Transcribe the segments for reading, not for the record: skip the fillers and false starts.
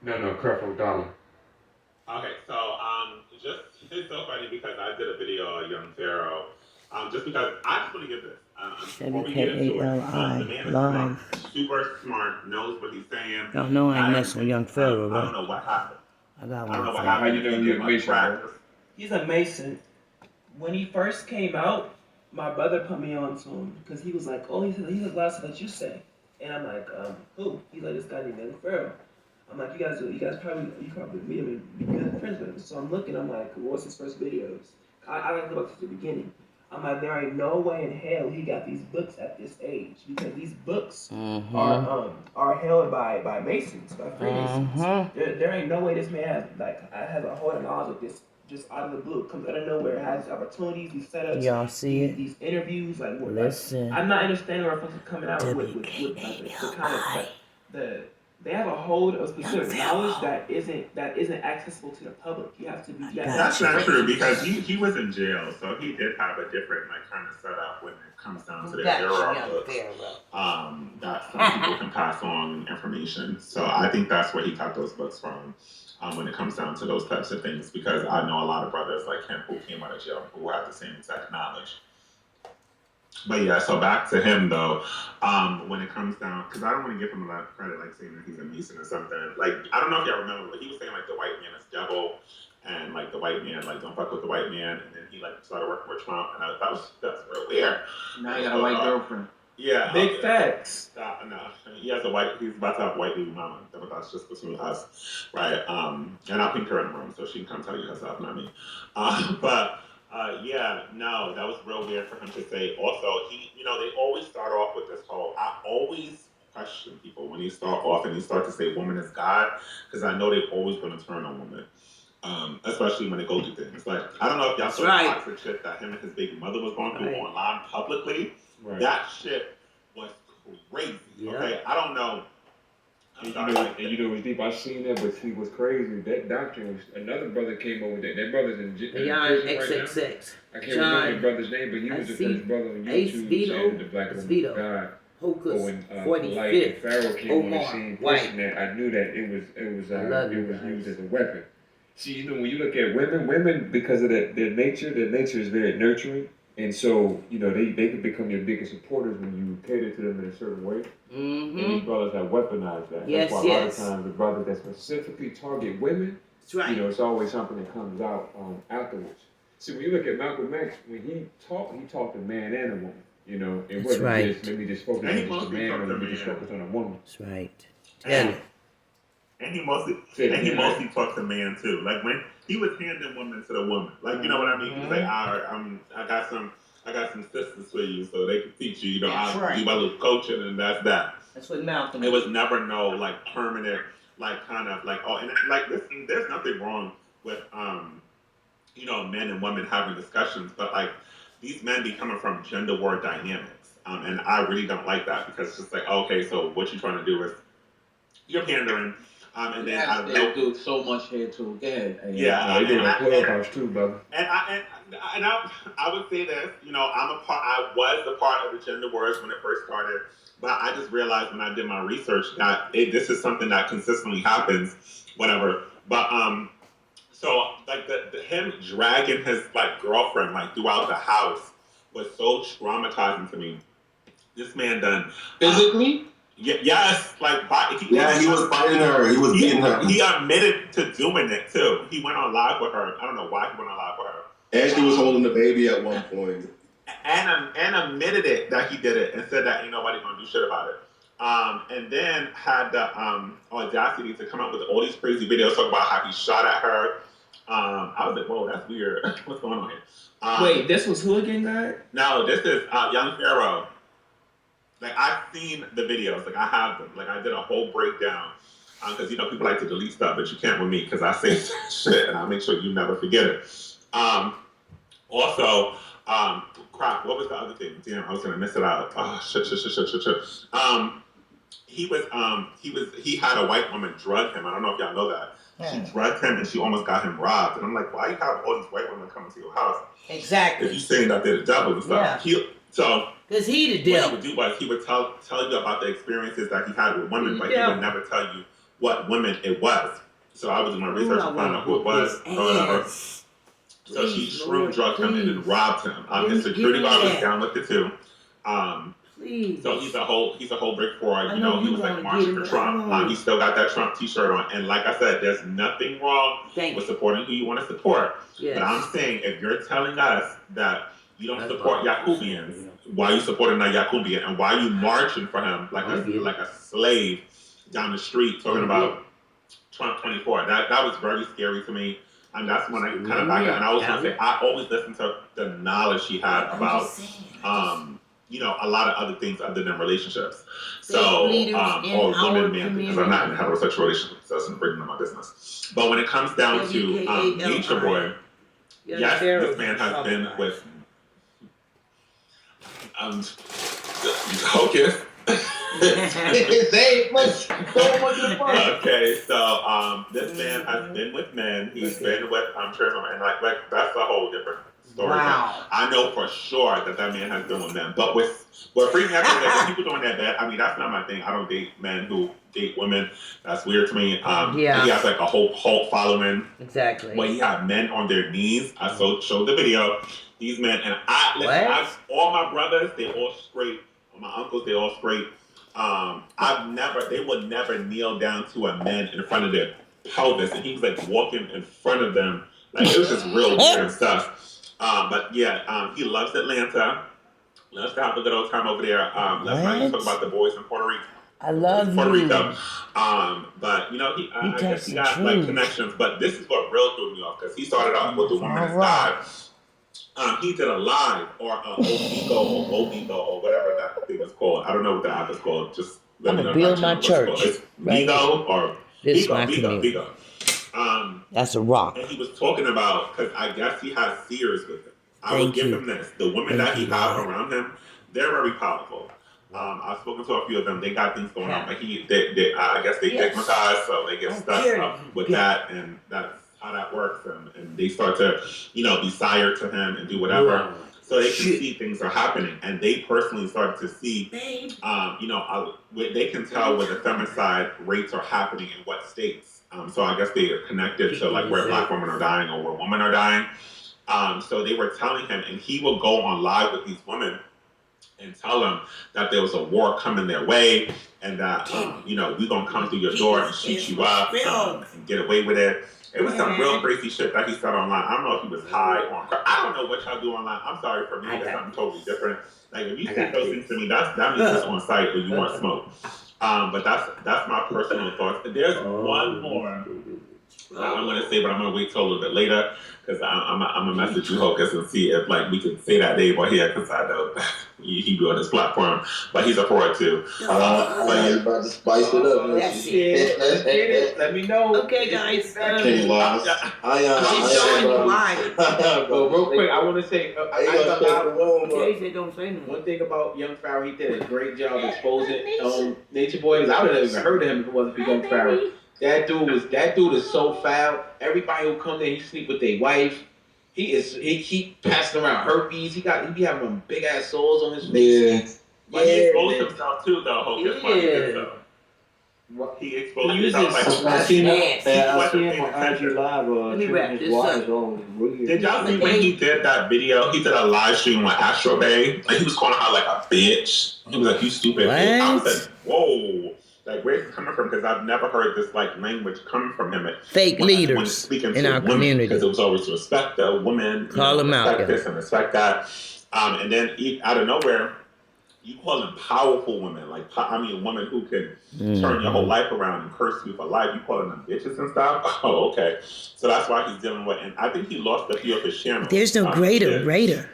No, Creflo Dollar. Okay, so just it's so funny because I did a video on Young Pharaoh. Just because I just want to give this before we get into it. The WKALI man is smart, live. super smart, knows what he's saying. Y'all know I ain't Got messing with everything. Young Pharaoh, I don't right? know what happened. I got I don't one know what for you. How happened. you know He he did a much Mason, bro? practice. He's a Mason. When he first came out, my brother put me on to him because he was like, "Oh, he's a glass that you say," and I'm like, "Who?" He's like, "This guy named Young Pharaoh." I'm like, you guys probably meet him and be good friends with him." So I'm looking, I'm like, "What's his first videos?" I like to look to the beginning. I'm like, there ain't no way in hell he got these books at this age because these books are held by Masons, by Freemasons. There ain't no way this man has a whole knowledge of this just out of the blue, comes out of nowhere, has opportunities, these setups, Y'all see it? these interviews, Listen. I'm not understanding where folks are coming out with like the kind of the they have a hold of specific knowledge that isn't accessible to the public. You have to be. That's not true because he was in jail, so he did have a different like kind of setup when it comes down to the era books. That some people can pass on information. So I think that's where he got those books from. When it comes down to those types of things, because I know a lot of brothers like him who came out of jail who have the same exact knowledge. But yeah, so back to him though. When it comes down, because I don't want to give him a lot of credit, like saying that he's a Mason or something. Like I don't know if y'all remember, but he was saying like the white man is devil, and like the white man like don't fuck with the white man, and then he like started working with Trump, and that's real weird. Now he got a white girlfriend. Yeah, big facts. No, he has a white. He's about to have a white baby mama, but that's just between us, right? And I'll pink her in the room so she can come tell you herself, not me. But. Yeah, no, that was real weird for him to say. Also, they always start off with this whole. I always question people when you start off and you start to say woman is God, because I know they're always going to turn on women. Especially when they go through things. Like, I don't know if y'all saw the toxic shit that him and his baby mother was going through online publicly. Right. That shit was crazy. Yeah. Okay, I don't know. And you know what's deep? I seen that, but see what's crazy? That doctrine was another brother came over there. That brother's in prison right now. I can't remember the brother's name, but he was the first brother on YouTube saying the black woman was God. When PHARAOH came on the scene pushing that, I knew that it was used as a weapon. See, when you look at women because of their nature is very nurturing. And so, they can become your biggest supporters when you cater to them in a certain way. And these brothers have weaponized that. That's why a lot of times the brothers that specifically target women, it's always something that comes out afterwards. See, when you look at Malcolm X, when he talked to man and a woman. It wasn't just, let me just focus on just a man, or let me just focus on a woman. That's right. And he mostly talked to man too. Like when he was handing women to the woman. Like, you know what I mean? He's like, I got some sisters for you so they can teach you, I'll do my little coaching and that's that. That's what Malcolm. It was never no like permanent, like kind of like and like this there's nothing wrong with men and women having discussions, but like these men be coming from gender war dynamics. And I really don't like that because it's just like, okay, so what you're trying to do is you're pandering. And then they do so much here too. Go ahead. Yeah, they do a clubhouse too, brother. And I would say this. I was a part of the gender wars when it first started, but I just realized when I did my research that this is something that consistently happens, whatever. But so like him dragging his like girlfriend like throughout the house was so traumatizing to me. This man done physically. Yes, like he was fighting her. He was beating her. He admitted to doing it too. He went on live with her. I don't know why he went on live with her. And she was holding the baby at one point. And admitted it that he did it and said that ain't nobody gonna do shit about it. And then had the audacity to come up with all these crazy videos talking about how he shot at her. I was like, whoa, that's weird. What's going on here? Wait, this was who again, guy? No, this is Young Pharaoh. Like, I've seen the videos. Like, I have them. Like, I did a whole breakdown. Because, people like to delete stuff, but you can't with me because I say shit and I'll make sure you never forget it. Also, crap, what was the other thing? Damn, I was going to miss it out. Oh, shit. He had a white woman drug him. I don't know if y'all know that. She drugged him and she almost got him robbed. And I'm like, why you have all these white women coming to your house? Exactly. If you're saying that they're the devil and stuff. Yeah. Because he the devil. What he would do was he would tell you about the experiences that he had with women, but he would never tell you what women it was. So I was doing my research to find out who it was or whatever. So she shroom drugged him and then robbed him. His security guard was down with it too. So he's a whole brick fraud. You know, he was like marching for Trump. He still got that Trump T-shirt on. And like I said, there's nothing wrong with supporting who you want to support. Yes. But I'm saying, if you're telling us that you don't support Yakubians, why are you supporting that Yakubian? And why are you marching for him like a slave down the street talking about Trump 24? That was very scary to me. And that's when I kind of back up. And I was going to say, I always listen to the knowledge she had about, you know, a lot of other things other than relationships. So, or women, men, because I'm not in a heterosexual relationship, so it doesn't bring them my business. But when it comes down to Nature Boy, yes, this man has been with Hocus. Okay, so this man has been with men. He's been with trans women, and like that's a whole different story. Wow. I know for sure that man has been with men, but with free marriage, people doing that bad. I mean, that's not my thing. I don't date men who date women. That's weird to me. He has like a whole cult following. Exactly. When he had men on their knees, I showed the video. These men, and all my brothers, they all straight. My uncles, they all straight. They would never kneel down to a man in front of their pelvis, and he was like walking in front of them, like it was just real weird stuff. But yeah, he loves Atlanta. Loves to have a good old time over there. Last night he talked about the boys in Puerto Rico. I love Puerto Rico. But you know, I guess he got like connections. But this is what real threw me off because he started off with the woman that died. He did a live or Obigo or whatever that thing is called. I don't know what the app is called. Just let me know. I'm gonna build my church. It's Bigo or Bigo. That's a rock. And he was talking about because I guess he has seers with him. I will give him this. The women that he has around him, they're very powerful. I've spoken to a few of them. They got things going on, but I guess they stigmatize, so they get stuck up with that, and that's how that works. And they start to, you know, be sired to him and do whatever. So they can see things are happening, and they personally started to see, you know, they can tell where the femicide rates are happening in what states. So I guess they are connected to like where Black women are dying or where women are dying. So they were telling him, and he will go on live with these women and tell them that there was a war coming their way, and that you know, we're gonna come through your door and shoot you up and get away with it. It was some real crazy shit that he said online. I don't know if he was high or I don't know what y'all do online. I'm sorry, for me, that's something totally different. Like if you say those things to me, that means it's on site or you want smoke. But that's my personal thoughts. There's one more I'm gonna say, but I'm gonna wait till a little bit later because I'm gonna message you, Hocus, and see if like we can say that name on here because I know he be on this platform, but he's a fraud too. But you're about to spice it up. Let's get it. Let me know. Okay, guys. Can't lie. But real quick, I want to say, don't say nothing. One thing about Young Pharaoh, he did a great job exposing Nature Boy. Because I would have never even heard of him if it wasn't for Young Pharaoh. That dude is so foul. Everybody who come there, he sleep with their wife. He keep passing around herpes. He be having them big ass sores on his face. But he exposed himself too, though. Hocus. He exposed himself like I seen him on IG Live. Did y'all see when he did that video? He did a live stream on Astro Bay, and he was calling her like a bitch. He was like, "You stupid." I was like, "Whoa." Like, where's it coming from? Because I've never heard this like language coming from him. Fake leaders in our community. Because it was always respect the woman, call them out, respect this and respect that. And then out of nowhere, you call them powerful women. Like, I mean, a woman who can turn your whole life around and curse you for life. You calling them bitches and stuff? Oh, okay. So that's why he's dealing with. And I think he lost a few of his channels. There's no greater raider.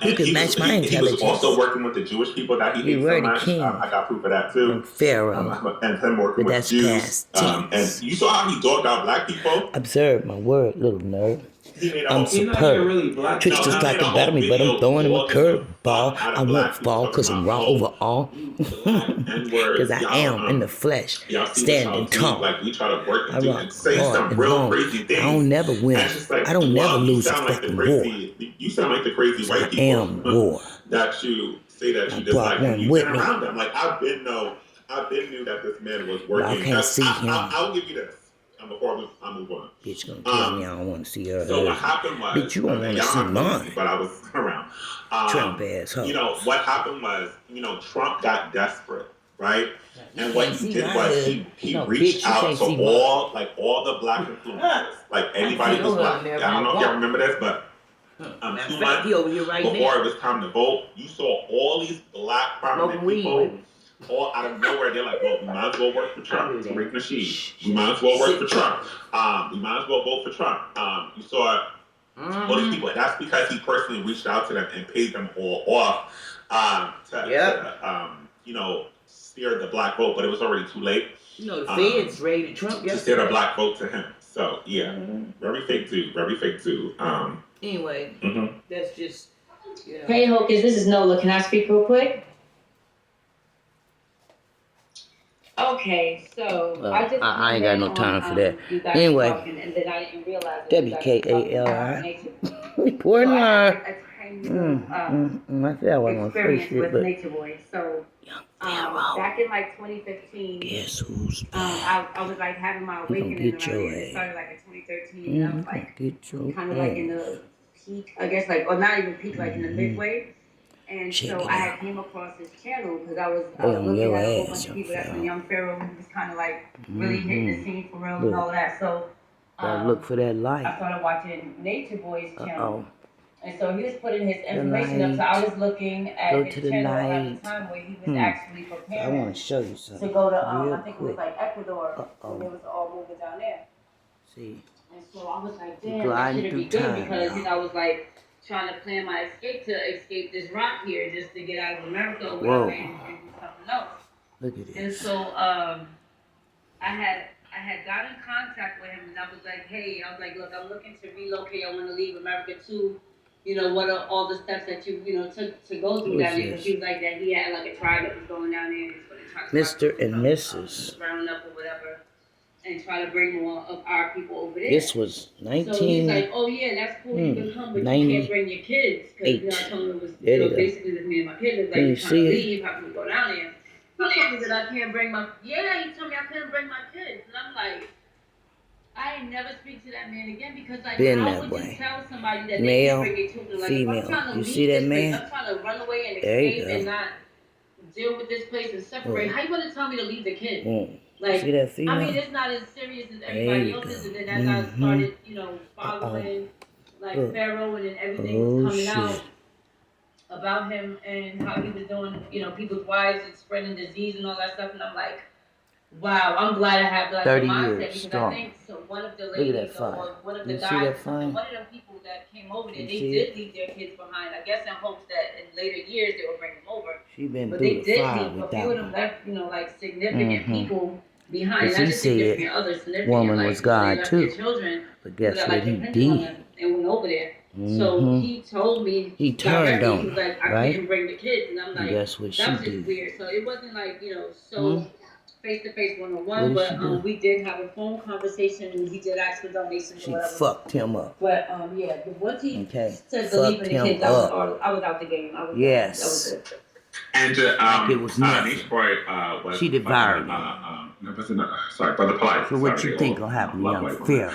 Who could match my intelligence? He was also working with the Jewish people that he hates so much. I got proof of that too. Pharaoh. And him working with Jews. And you saw how he dogged out Black people? Observe my word, little nerd. I'm superb. Really Tricksters try to battle me, but I'm throwing him a curveball. I won't fall because I'm raw overall. Because I am in the flesh, standing tall. Like we try to work I rock hard and long. I don't never win. I don't never lose a fucking war. You sound like the crazy white people. I am war. That you say that you just like when you've been around them. Like I've been I didn't knew that this man was But I working. can't see him. I'll give you this. Before I move on. Bitch gonna tell me I don't want to see her. So what happened was, bitch, you don't want to see mine. but I was around. Trump asshole. You know what happened was, Trump got desperate, right? And what he did was he reached out to all the black influencers, like anybody who's black. I don't know if y'all remember this, but 2 months before it was time to vote, you saw all these black prominent people. All out of nowhere, they're like, well, we might as well work for Trump. Tariq Nasheed. We might as well work for Trump. We might as well vote for Trump. You saw all these people. And that's because he personally reached out to them and paid them all off to steer the black vote. But it was already too late. The feds raided Trump to steer the black vote to him. So, yeah. Very fake dude. Very fake dude. Anyway, that's just... Hey, Hocus, this is Nola. Can I speak real quick? Okay, so I ain't got no time for that. Anyway, WKALI. Report line. I said I wasn't gonna say shit, but Nature Boy. So back in like 2015, guess who's I was like having my awakening. It started like in 2013, and I was like kind of like in the peak, I guess, like, or not even peak, like in the midway. And so I had came across his channel because I was looking at a whole bunch of people. That's when Young Pharaoh was kind of like really hitting the scene for real and all of that. So look for that light. I started watching Nature Boy's channel. And so he was putting his information up. So I was looking at his channel at the time where he was actually preparing. I want to show you something. To go to, I think it was like Ecuador. When it was all moving down there. See. And so I was like, damn, that should be good because, I was like, trying to plan my escape to escape this rock here just to get out of America or whatever and do something else. Look at this. And so I had got in contact with him and I was like, hey, look, I'm looking to relocate. I want to leave America too. What are all the steps that you took to go through down there? Because he was like that he had like a tribe that was going down there and he was going to try to Mr. and Mrs. round up or whatever. And try to bring more of our people over there. This was 19. So he's like, oh yeah, that's cool. You can come, but you can't bring your kids. Because I told him it was basically with me and my kids. It was like, you're trying to leave, how can we go down there? He told me that I can't bring my... Yeah, he told me I couldn't bring my kids. And I'm like, I ain't never speak to that man again because like, how would you tell somebody that they can't bring their children? Like, female. If I'm trying to you leave see that this man? place, I'm trying to run away and escape and not deal with this place and separate. How you going to tell me to leave the kids? Like, see that female? I mean, it's not as serious as everybody else's, and then as I started, following, like, Pharaoh, and then everything was coming out about him and how he was doing, people's wives and spreading disease and all that stuff, and I'm like, wow, I'm glad I have, like, 30 the mindset, years because strong. I think, so one of the ladies, or one of the guys, one of the people that came over there, they did leave their kids behind, I guess in hopes that in later years they would bring them over. But they did leave a few of them left, like, significant people behind, not just significant others, significant, woman like, was God they too. Their children, but guess what like, he did? And went over there. So he told me, he turned on, he was like, I couldn't bring the kids, and I'm like, guess what she that's did? just weird. So it wasn't like, so face-to-face one-on-one, but we did have a phone conversation, and he did ask for donations or whatever. She fucked him up. But yeah, once he said fucked believing in the kids, I was out the game. That was it. And it was nothing. was she devoured sorry, Brother Polite. So what you think will happen, Young Pharaoh?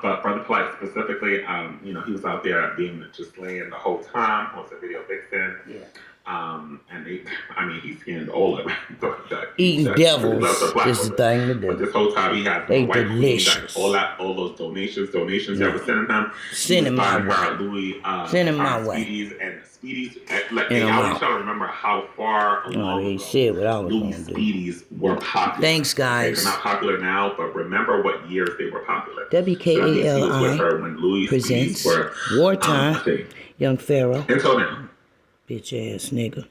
But Brother Polite specifically, he was out there being just laying the whole time. Was a video vixen. Yeah. And he skinned all of it. Eating devils is the thing to do. But this whole time he had they white delicious. Queen, all those donations that were sending him. Send him my way. Louis, send him my way. Speedies, I was trying to remember how far along he said what I was Louis gonna do. Speedies were popular. Thanks, guys. They're not popular now, but remember what years they were popular. WKALI presents Wartime. Young Pharaoh. Until now. Bitch ass nigga.